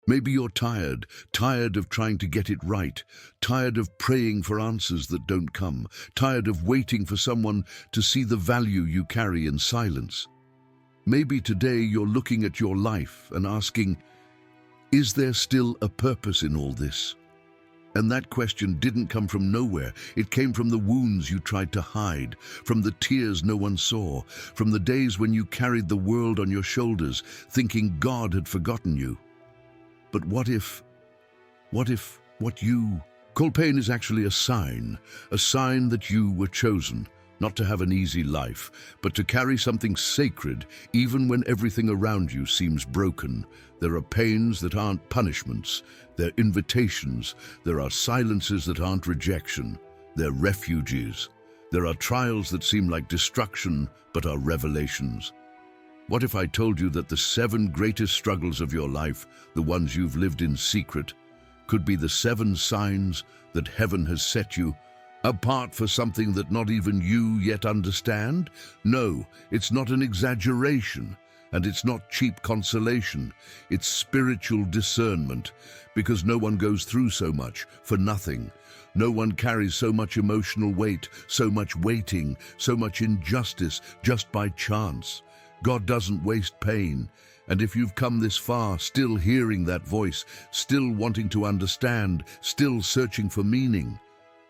Maybe you're tired of trying to get it right, tired of praying for answers that don't come, tired of waiting for someone to see the value you carry in silence. Maybe today you're looking at your life and asking, is there still a purpose in all this? And that question didn't come from nowhere. It came from the wounds you tried to hide, from the tears no one saw, from the days when you carried the world on your shoulders, thinking God had forgotten you. But what if what you call pain is actually a sign that you were chosen, not to have an easy life, but to carry something sacred even when everything around you seems broken. There are pains that aren't punishments, they're invitations. There are silences that aren't rejection, they're refuges. There are trials that seem like destruction, but are revelations. What if I told you that the 7 greatest struggles of your life, the ones you've lived in secret, could be the 7 signs that heaven has set you apart for something that not even you yet understand? No, it's not an exaggeration, and it's not cheap consolation. It's spiritual discernment, because no one goes through so much for nothing. No one carries so much emotional weight, so much waiting, so much injustice just by chance. God doesn't waste pain. And if you've come this far, still hearing that voice, still wanting to understand, still searching for meaning,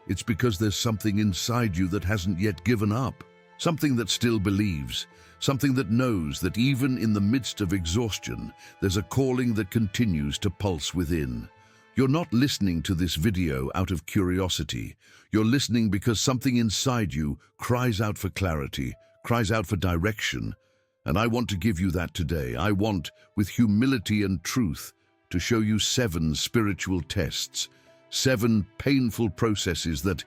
it's because there's something inside you that hasn't yet given up. Something that still believes. Something that knows that even in the midst of exhaustion, there's a calling that continues to pulse within. You're not listening to this video out of curiosity. You're listening because something inside you cries out for clarity, cries out for direction. And I want to give you that today. I want, with humility and truth, to show you 7 spiritual tests, 7 painful processes that,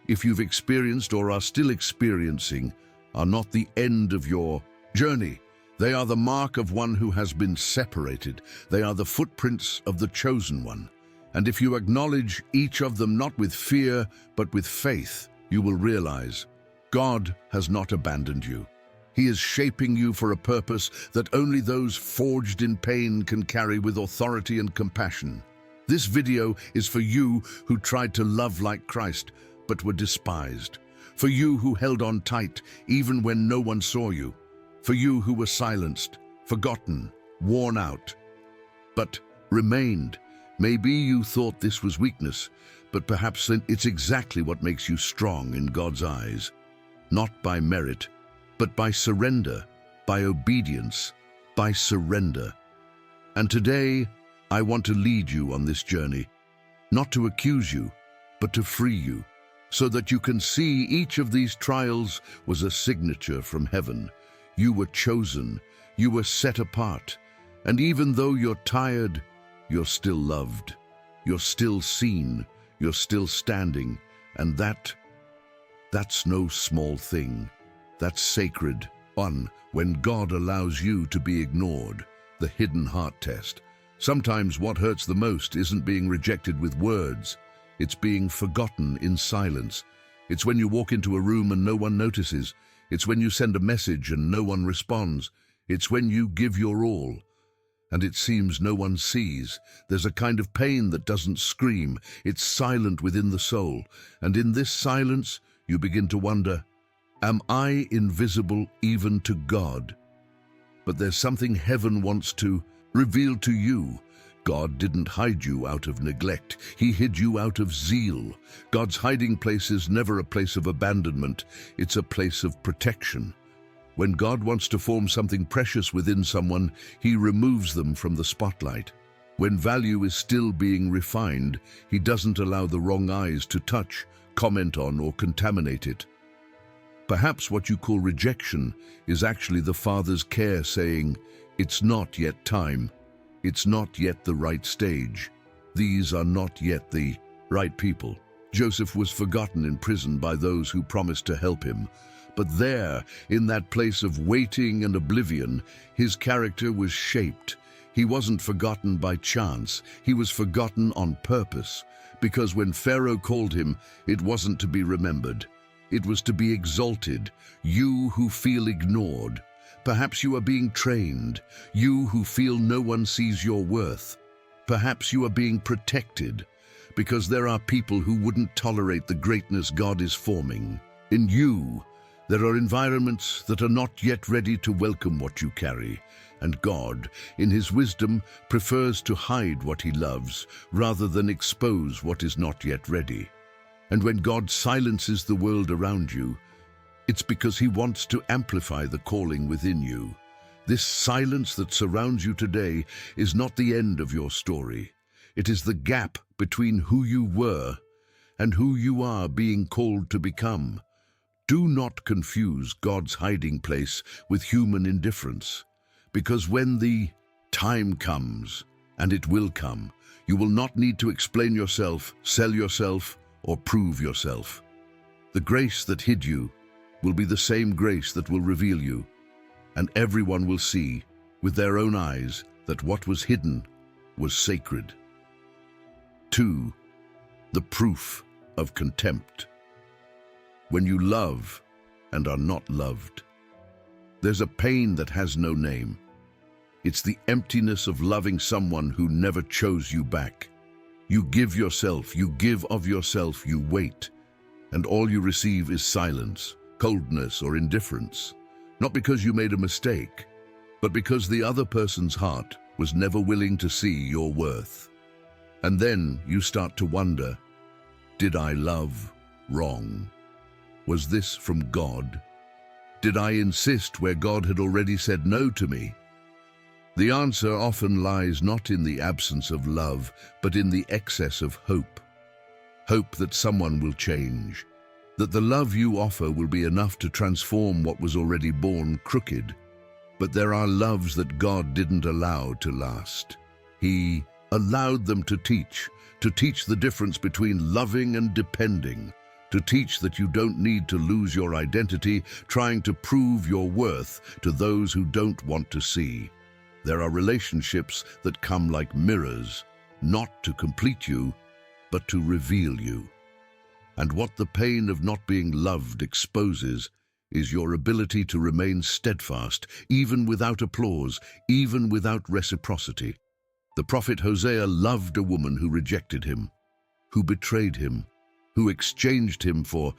if you've experienced or are still experiencing, are not the end of your journey. They are the mark of one who has been separated. They are the footprints of the chosen one. And if you acknowledge each of them not with fear, but with faith, you will realize God has not abandoned you. He is shaping you for a purpose that only those forged in pain can carry with authority and compassion. This video is for you who tried to love like Christ, but were despised. For you who held on tight, even when no one saw you. For you who were silenced, forgotten, worn out, but remained. Maybe you thought this was weakness, but perhaps it's exactly what makes you strong in God's eyes. Not by merit, but by surrender, by obedience, by surrender. And today, I want to lead you on this journey, not to accuse you, but to free you, so that you can see each of these trials was a signature from heaven. You were chosen, you were set apart, and even though you're tired, you're still loved, you're still seen, you're still standing, and that's no small thing. That's sacred. When God allows you to be ignored, the hidden heart test. Sometimes what hurts the most isn't being rejected with words, it's being forgotten in silence. It's when you walk into a room and no one notices. It's when you send a message and no one responds. It's when you give your all, and it seems no one sees. There's a kind of pain that doesn't scream. It's silent within the soul, and in this silence, you begin to wonder, am I invisible even to God? But there's something heaven wants to reveal to you. God didn't hide you out of neglect. He hid you out of zeal. God's hiding place is never a place of abandonment. It's a place of protection. When God wants to form something precious within someone, He removes them from the spotlight. When value is still being refined, He doesn't allow the wrong eyes to touch, comment on, or contaminate it. Perhaps what you call rejection is actually the Father's care saying, it's not yet time. It's not yet the right stage. These are not yet the right people. Joseph was forgotten in prison by those who promised to help him. But there, in that place of waiting and oblivion, his character was shaped. He wasn't forgotten by chance. He was forgotten on purpose. Because when Pharaoh called him, it wasn't to be remembered. It was to be exalted. You who feel ignored. Perhaps you are being trained. You who feel no one sees your worth. perhaps you are being protected because there are people who wouldn't tolerate the greatness God is forming. In you, there are environments that are not yet ready to welcome what you carry, and God, in His wisdom, prefers to hide what He loves rather than expose what is not yet ready. And when God silences the world around you, it's because He wants to amplify the calling within you. This silence that surrounds you today is not the end of your story. It is the gap between who you were and who you are being called to become. Do not confuse God's hiding place with human indifference, because when the time comes, and it will come, you will not need to explain yourself, sell yourself, or prove yourself. The grace that hid you will be the same grace that will reveal you, and everyone will see with their own eyes that what was hidden was sacred. 2. The proof of contempt. When you love and are not loved, there's a pain that has no name. It's the emptiness of loving someone who never chose you back. You give yourself, you give of yourself, you wait, and all you receive is silence, coldness, or indifference. Not because you made a mistake, but because the other person's heart was never willing to see your worth. And then you start to wonder, did I love wrong? Was this from God? Did I insist where God had already said no to me? The answer often lies not in the absence of love, but in the excess of hope. Hope that someone will change, that the love you offer will be enough to transform what was already born crooked. But there are loves that God didn't allow to last. He allowed them to teach the difference between loving and depending, to teach that you don't need to lose your identity trying to prove your worth to those who don't want to see. There are relationships that come like mirrors, not to complete you, but to reveal you. And what the pain of not being loved exposes is your ability to remain steadfast, even without applause, even without reciprocity. The prophet Hosea loved a woman who rejected him, who betrayed him, who exchanged him for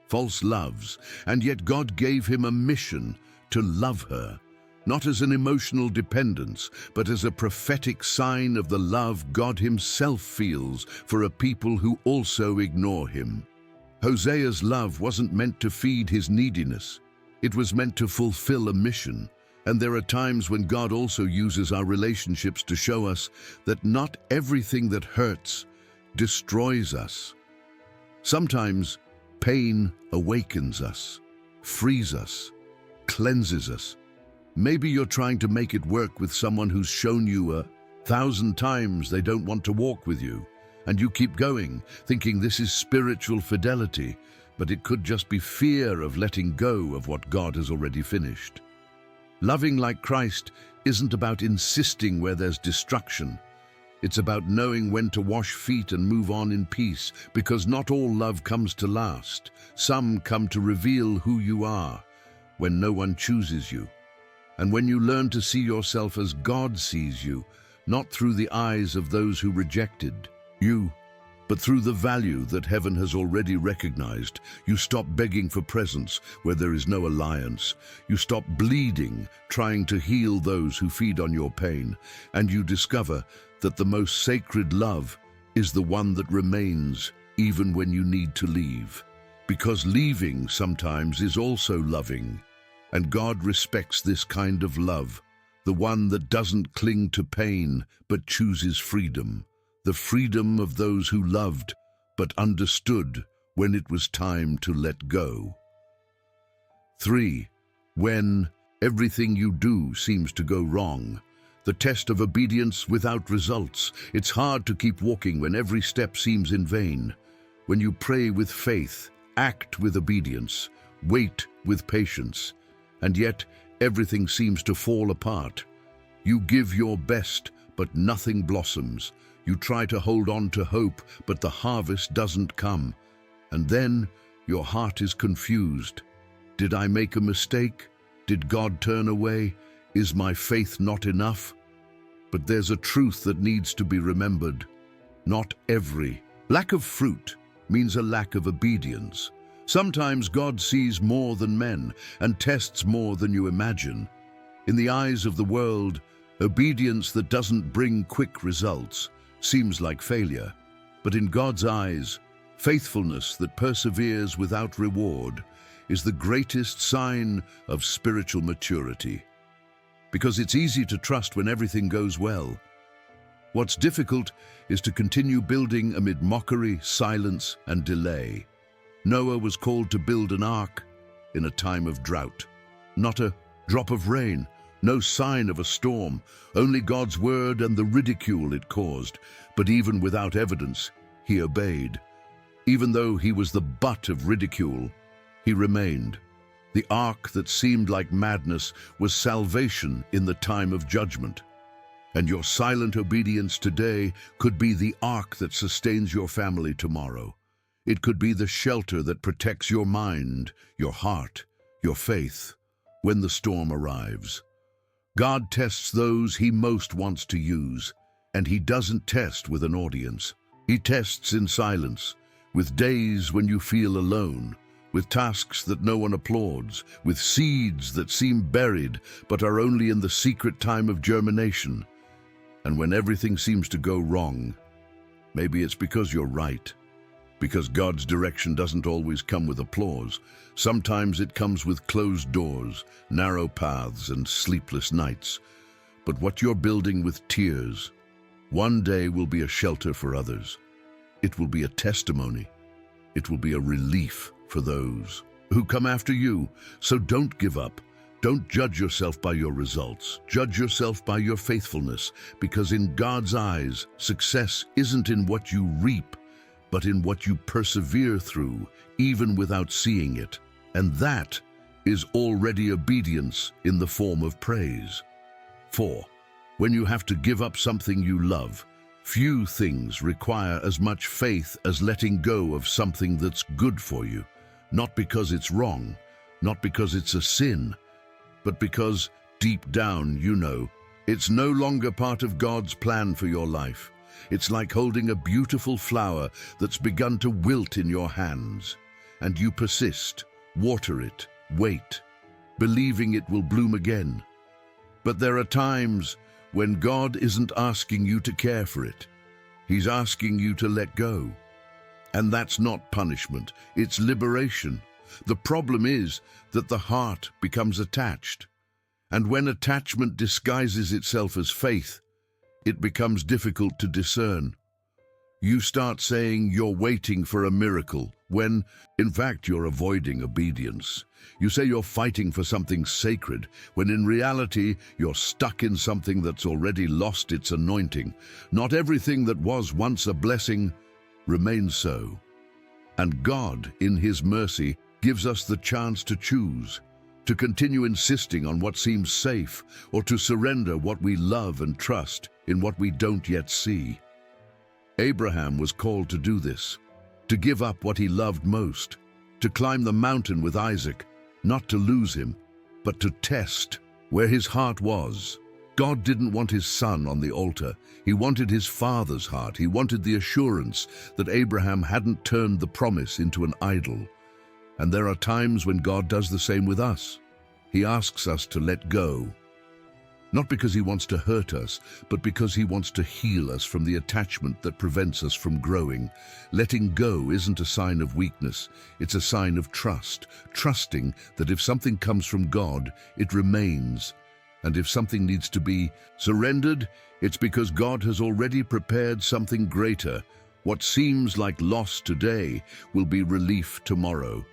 false loves, and yet God gave him a mission to love her, not as an emotional dependence, but as a prophetic sign of the love God Himself feels for a people who also ignore Him. Hosea's love wasn't meant to feed his neediness. It was meant to fulfill a mission. And there are times when God also uses our relationships to show us that not everything that hurts destroys us. Sometimes pain awakens us, frees us, cleanses us. Maybe you're trying to make it work with someone who's shown you 1,000 times they don't want to walk with you, and you keep going, thinking this is spiritual fidelity, but it could just be fear of letting go of what God has already finished. Loving like Christ isn't about insisting where there's destruction. It's about knowing when to wash feet and move on in peace, because not all love comes to last. Some come to reveal who you are when no one chooses you. And when you learn to see yourself as God sees you, not through the eyes of those who rejected you, but through the value that heaven has already recognized, you stop begging for presence where there is no alliance. You stop bleeding, trying to heal those who feed on your pain, and you discover that the most sacred love is the one that remains even when you need to leave. Because leaving sometimes is also loving, and God respects this kind of love, the one that doesn't cling to pain but chooses freedom. The freedom of those who loved but understood when it was time to let go. 3. When everything you do seems to go wrong. The test of obedience without results. It's hard to keep walking when every step seems in vain. When you pray with faith, act with obedience, wait with patience, and yet everything seems to fall apart. You give your best, but nothing blossoms. You try to hold on to hope, but the harvest doesn't come. And then your heart is confused. Did I make a mistake? Did God turn away? Is my faith not enough? But there's a truth that needs to be remembered. Not every lack of fruit means a lack of obedience. Sometimes God sees more than men and tests more than you imagine. In the eyes of the world, obedience that doesn't bring quick results seems like failure. But in God's eyes, faithfulness that perseveres without reward is the greatest sign of spiritual maturity. Because it's easy to trust when everything goes well. What's difficult is to continue building amid mockery, silence, and delay. Noah was called to build an ark in a time of drought. Not a drop of rain, no sign of a storm, only God's word and the ridicule it caused. But even without evidence, he obeyed. Even though he was the butt of ridicule, he remained. The ark that seemed like madness was salvation in the time of judgment. And your silent obedience today could be the ark that sustains your family tomorrow. It could be the shelter that protects your mind, your heart, your faith when the storm arrives. God tests those he most wants to use, and he doesn't test with an audience. He tests in silence, with days when you feel alone, with tasks that no one applauds, with seeds that seem buried but are only in the secret time of germination. And when everything seems to go wrong, maybe it's because you're right. Because God's direction doesn't always come with applause. Sometimes it comes with closed doors, narrow paths, and sleepless nights. But what you're building with tears, one day will be a shelter for others. It will be a testimony. It will be a relief for those who come after you. So don't give up. Don't judge yourself by your results. Judge yourself by your faithfulness, because in God's eyes, success isn't in what you reap, but in what you persevere through, even without seeing it. And that is already obedience in the form of praise. 4. When you have to give up something you love, few things require as much faith as letting go of something that's good for you. Not because it's wrong, not because it's a sin, but because deep down you know it's no longer part of God's plan for your life. It's like holding a beautiful flower that's begun to wilt in your hands, and you persist, water it, wait, believing it will bloom again. But there are times when God isn't asking you to care for it. He's asking you to let go. And that's not punishment, it's liberation. The problem is that the heart becomes attached. And when attachment disguises itself as faith, it becomes difficult to discern. You start saying you're waiting for a miracle, when, in fact, you're avoiding obedience. You say you're fighting for something sacred, when in reality, you're stuck in something that's already lost its anointing. Not everything that was once a blessing remains so. And God, in His mercy, gives us the chance to choose, to continue insisting on what seems safe, or to surrender what we love and trust in what we don't yet see. Abraham was called to do this, to give up what he loved most, to climb the mountain with Isaac, not to lose him, but to test where his heart was. God didn't want his son on the altar. He wanted his father's heart. He wanted the assurance that Abraham hadn't turned the promise into an idol. And there are times when God does the same with us. He asks us to let go. Not because he wants to hurt us, but because he wants to heal us from the attachment that prevents us from growing. Letting go isn't a sign of weakness, it's a sign of trust. Trusting that if something comes from God, it remains. And if something needs to be surrendered, it's because God has already prepared something greater. What seems like loss today will be relief tomorrow.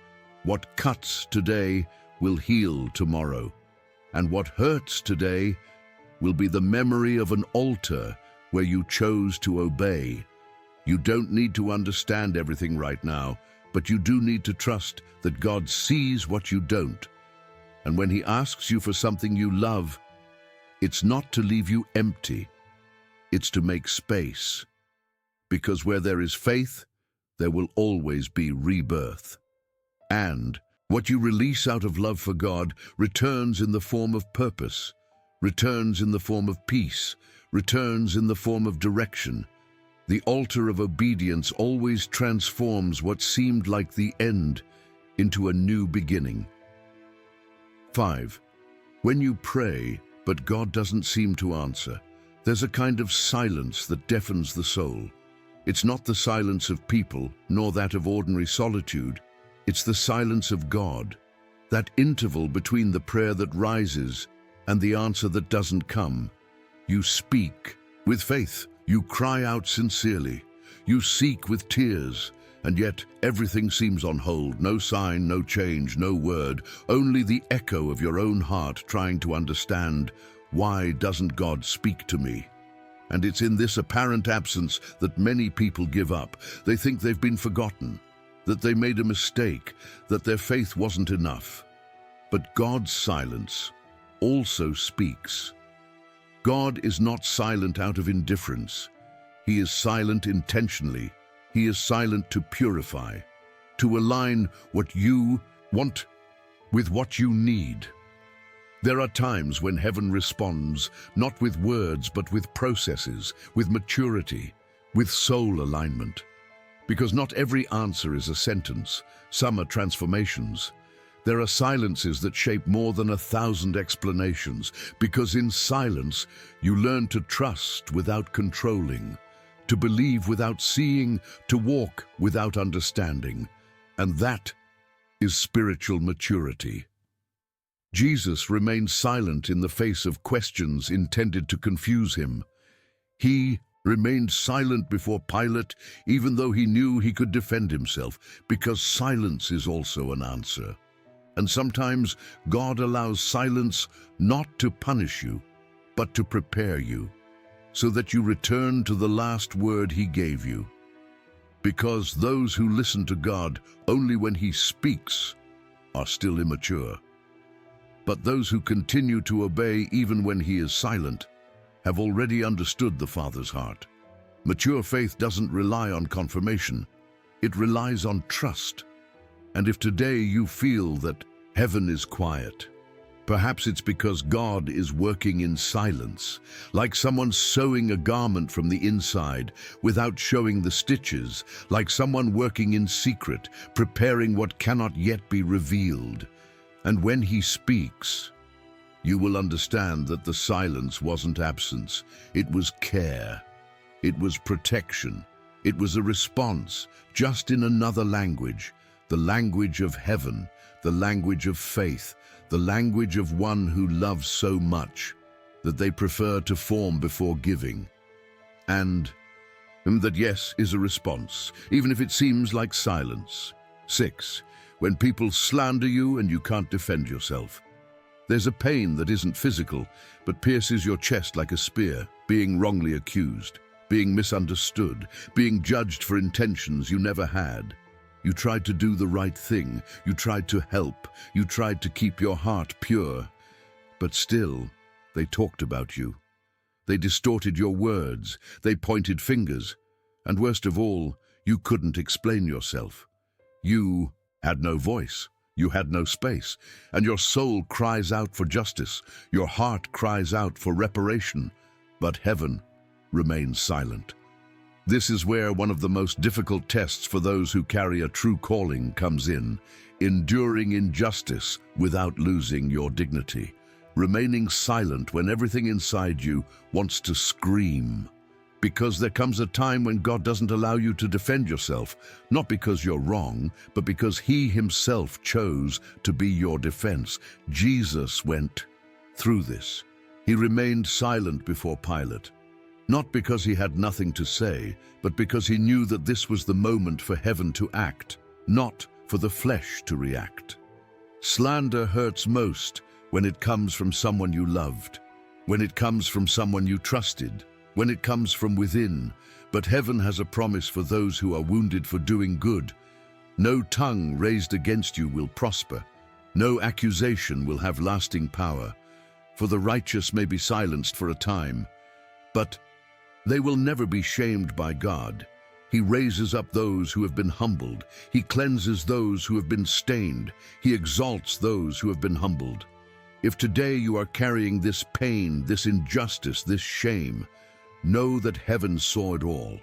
What cuts today will heal tomorrow. And what hurts today will be the memory of an altar where you chose to obey. You don't need to understand everything right now, but you do need to trust that God sees what you don't. And when He asks you for something you love, it's not to leave you empty, it's to make space. Because where there is faith, there will always be rebirth. And what you release out of love for God returns in the form of purpose, returns in the form of peace, returns in the form of direction. The altar of obedience always transforms what seemed like the end into a new beginning. 5. When you pray, but God doesn't seem to answer, there's a kind of silence that deafens the soul. It's not the silence of people, nor that of ordinary solitude. It's the silence of God, that interval between the prayer that rises and the answer that doesn't come. You speak with faith, you cry out sincerely, you seek with tears, and yet everything seems on hold. No sign, no change, no word, only the echo of your own heart trying to understand, why doesn't God speak to me? And it's in this apparent absence that many people give up. They think they've been forgotten, that they made a mistake, that their faith wasn't enough. But God's silence also speaks. God is not silent out of indifference. He is silent intentionally. He is silent to purify, to align what you want with what you need. There are times when heaven responds, not with words, but with processes, with maturity, with soul alignment. Because not every answer is a sentence. Some are transformations. There are silences that shape more than 1,000 explanations, because in silence you learn to trust without controlling, to believe without seeing, to walk without understanding. And that is spiritual maturity. Jesus remained silent in the face of questions intended to confuse him. He remained silent before Pilate, even though he knew he could defend himself, because silence is also an answer. And sometimes God allows silence not to punish you, but to prepare you, so that you return to the last word he gave you. Because those who listen to God only when he speaks are still immature. But those who continue to obey even when he is silent have already understood the Father's heart. Mature faith doesn't rely on confirmation. It relies on trust. And if today you feel that heaven is quiet, perhaps it's because God is working in silence, like someone sewing a garment from the inside without showing the stitches, like someone working in secret, preparing what cannot yet be revealed. And when he speaks, you will understand that the silence wasn't absence. It was care. It was protection. It was a response, just in another language, the language of heaven, the language of faith, the language of one who loves so much that they prefer to form before giving. And that yes is a response, even if it seems like silence. 6. When people slander you and you can't defend yourself. There's a pain that isn't physical, but pierces your chest like a spear, being wrongly accused, being misunderstood, being judged for intentions you never had. You tried to do the right thing, you tried to help, you tried to keep your heart pure, but still, they talked about you. They distorted your words, they pointed fingers, and worst of all, you couldn't explain yourself. You had no voice, you had no space, and your soul cries out for justice, your heart cries out for reparation, but heaven remains silent. This is where one of the most difficult tests for those who carry a true calling comes in, enduring injustice without losing your dignity, remaining silent when everything inside you wants to scream. Because there comes a time when God doesn't allow you to defend yourself, not because you're wrong, but because he himself chose to be your defense. Jesus went through this. He remained silent before Pilate, not because he had nothing to say, but because he knew that this was the moment for heaven to act, not for the flesh to react. Slander hurts most when it comes from someone you loved, when it comes from someone you trusted, when it comes from within, but heaven has a promise for those who are wounded for doing good. No tongue raised against you will prosper. No accusation will have lasting power. For the righteous may be silenced for a time, but they will never be shamed by God. He raises up those who have been humbled. He cleanses those who have been stained. He exalts those who have been humbled. If today you are carrying this pain, this injustice, this shame, know that heaven saw it all.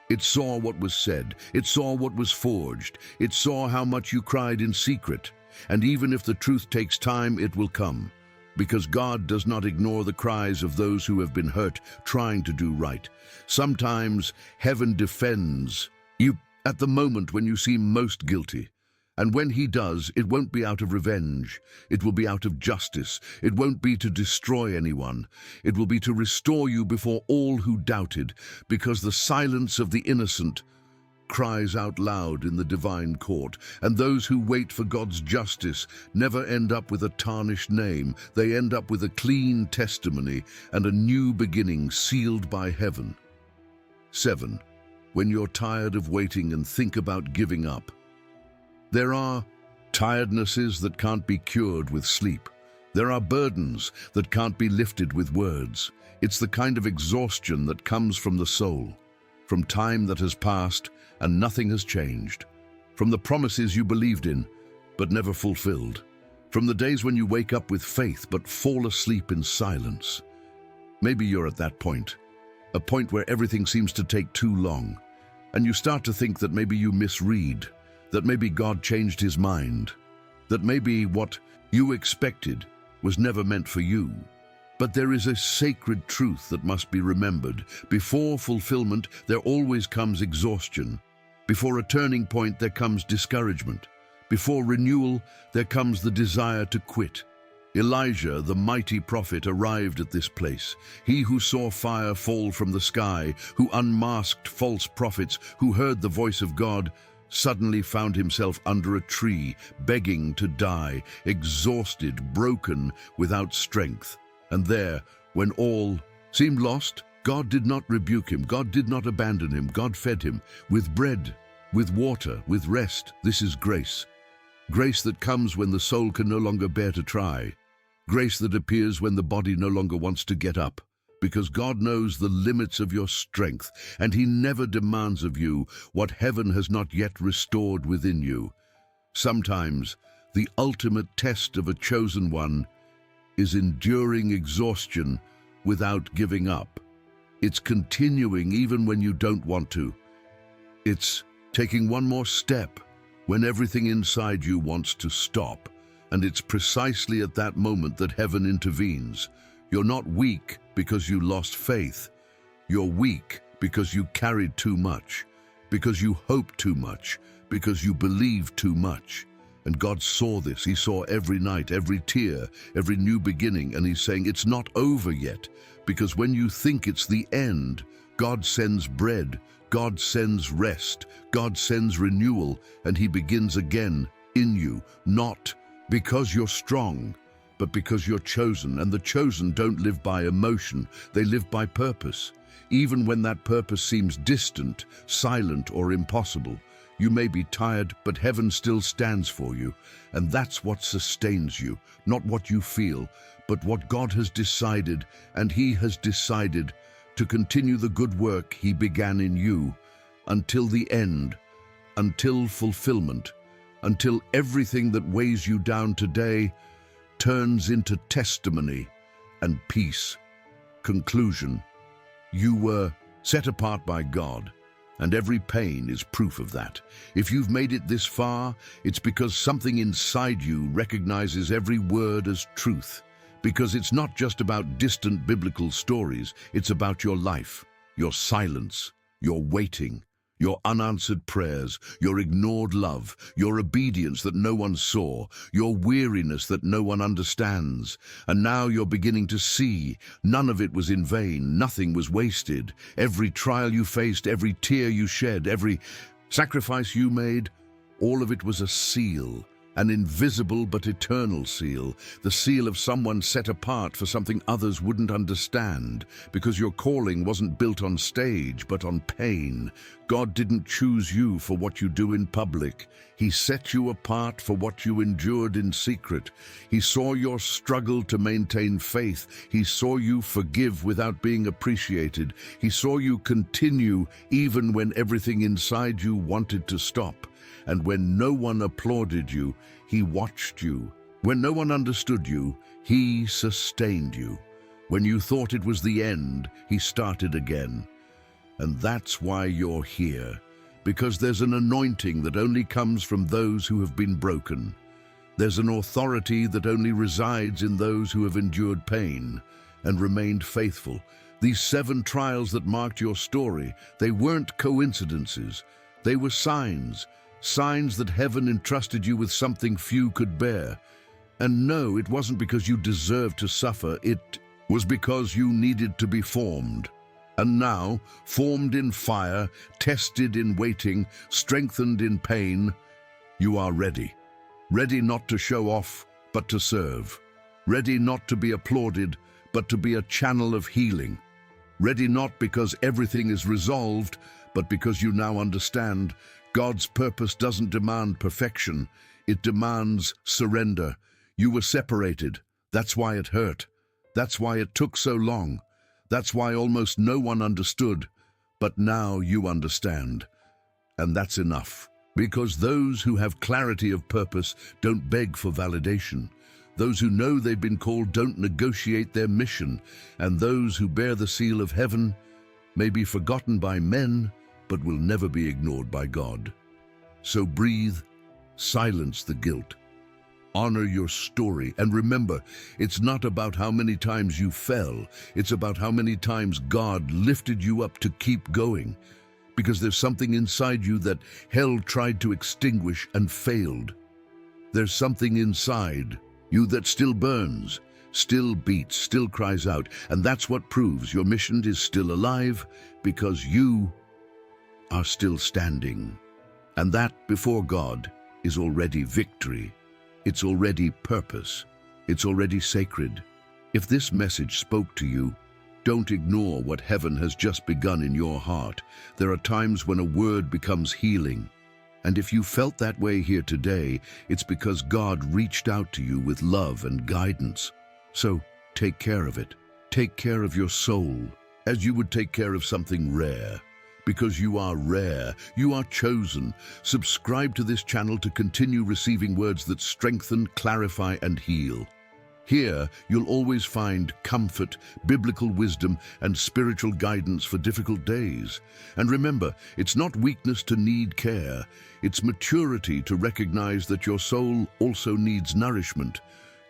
It saw what was said. It saw what was forged. It saw how much you cried in secret. And even if the truth takes time, it will come. Because God does not ignore the cries of those who have been hurt trying to do right. Sometimes heaven defends you at the moment when you seem most guilty. And when he does, it won't be out of revenge. It will be out of justice. It won't be to destroy anyone. It will be to restore you before all who doubted, because the silence of the innocent cries out loud in the divine court, and those who wait for God's justice never end up with a tarnished name. They end up with a clean testimony and a new beginning sealed by heaven. 7. When you're tired of waiting and think about giving up. There are tirednesses that can't be cured with sleep. There are burdens that can't be lifted with words. It's the kind of exhaustion that comes from the soul, from time that has passed and nothing has changed, from the promises you believed in but never fulfilled, from the days when you wake up with faith but fall asleep in silence. Maybe you're at that point, a point where everything seems to take too long, and you start to think that maybe you misread, that maybe God changed his mind, that maybe what you expected was never meant for you. But there is a sacred truth that must be remembered. Before fulfillment, there always comes exhaustion. Before a turning point, there comes discouragement. Before renewal, there comes the desire to quit. Elijah, the mighty prophet, arrived at this place. He who saw fire fall from the sky, who unmasked false prophets, who heard the voice of God, suddenly found himself under a tree, begging to die, exhausted, broken, without strength. And there, when all seemed lost, God did not rebuke him. God did not abandon him. God fed him with bread, with water, with rest. This is grace. Grace that comes when the soul can no longer bear to try. Grace that appears when the body no longer wants to get up. Because God knows the limits of your strength, and he never demands of you what heaven has not yet restored within you. Sometimes, the ultimate test of a chosen one is enduring exhaustion without giving up. It's continuing even when you don't want to. It's taking one more step when everything inside you wants to stop. And it's precisely at that moment that heaven intervenes. You're not weak because you lost faith. You're weak because you carried too much, because you hoped too much, because you believed too much. And God saw this. He saw every night, every tear, every new beginning, and he's saying it's not over yet, because when you think it's the end, God sends bread, God sends rest, God sends renewal, and he begins again in you, not because you're strong, but because you're chosen, and the chosen don't live by emotion, they live by purpose. Even when that purpose seems distant, silent, or impossible, you may be tired, but heaven still stands for you, and that's what sustains you, not what you feel, but what God has decided, and he has decided to continue the good work he began in you until the end, until fulfillment, until everything that weighs you down today turns into testimony and peace. Conclusion: you were set apart by God, and every pain is proof of that. If you've made it this far, it's because something inside you recognizes every word as truth. Because it's not just about distant biblical stories, it's about your life, your silence, your waiting, your unanswered prayers, your ignored love, your obedience that no one saw, your weariness that no one understands. And now you're beginning to see none of it was in vain, nothing was wasted. Every trial you faced, every tear you shed, every sacrifice you made, all of it was a seal. An invisible but eternal seal, the seal of someone set apart for something others wouldn't understand, because your calling wasn't built on stage but on pain. God didn't choose you for what you do in public. He set you apart for what you endured in secret. He saw your struggle to maintain faith. He saw you forgive without being appreciated. He saw you continue even when everything inside you wanted to stop. And when no one applauded you, he watched you. When no one understood you, he sustained you. When you thought it was the end, he started again. And that's why you're here, because there's an anointing that only comes from those who have been broken. There's an authority that only resides in those who have endured pain and remained faithful. These 7 trials that marked your story, they weren't coincidences. They were signs that heaven entrusted you with something few could bear. And no, it wasn't because you deserved to suffer, it was because you needed to be formed. And now, formed in fire, tested in waiting, strengthened in pain, you are ready. Ready not to show off, but to serve. Ready not to be applauded, but to be a channel of healing. Ready not because everything is resolved, but because you now understand God's purpose doesn't demand perfection, it demands surrender. You were separated. That's why it hurt. That's why it took so long. That's why almost no one understood. But now you understand. And that's enough. Because those who have clarity of purpose don't beg for validation. Those who know they've been called don't negotiate their mission. And those who bear the seal of heaven may be forgotten by men, but will never be ignored by God. So breathe, silence the guilt. Honor your story, and remember, it's not about how many times you fell, it's about how many times God lifted you up to keep going. Because there's something inside you that hell tried to extinguish and failed. There's something inside you that still burns, still beats, still cries out, and that's what proves your mission is still alive, because you are still standing. And that, before God, is already victory. It's already purpose. It's already sacred. If this message spoke to you, don't ignore what heaven has just begun in your heart. There are times when a word becomes healing. And if you felt that way here today, it's because God reached out to you with love and guidance. So take care of it. Take care of your soul as you would take care of something rare. Because you are rare, you are chosen. Subscribe to this channel to continue receiving words that strengthen, clarify, and heal. Here, you'll always find comfort, biblical wisdom, and spiritual guidance for difficult days. And remember, it's not weakness to need care. It's maturity to recognize that your soul also needs nourishment.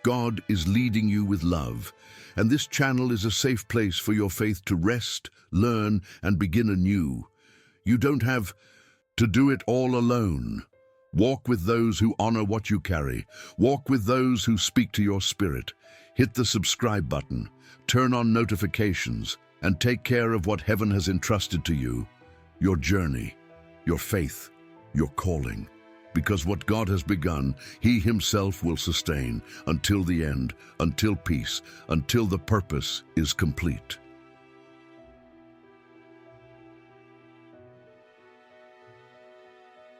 God is leading you with love. And this channel is a safe place for your faith to rest, learn, and begin anew. You don't have to do it all alone. Walk with those who honor what you carry. Walk with those who speak to your spirit. Hit the subscribe button, turn on notifications, and take care of what heaven has entrusted to you. Your journey, your faith, your calling. Because what God has begun, He Himself will sustain until the end, until peace, until the purpose is complete.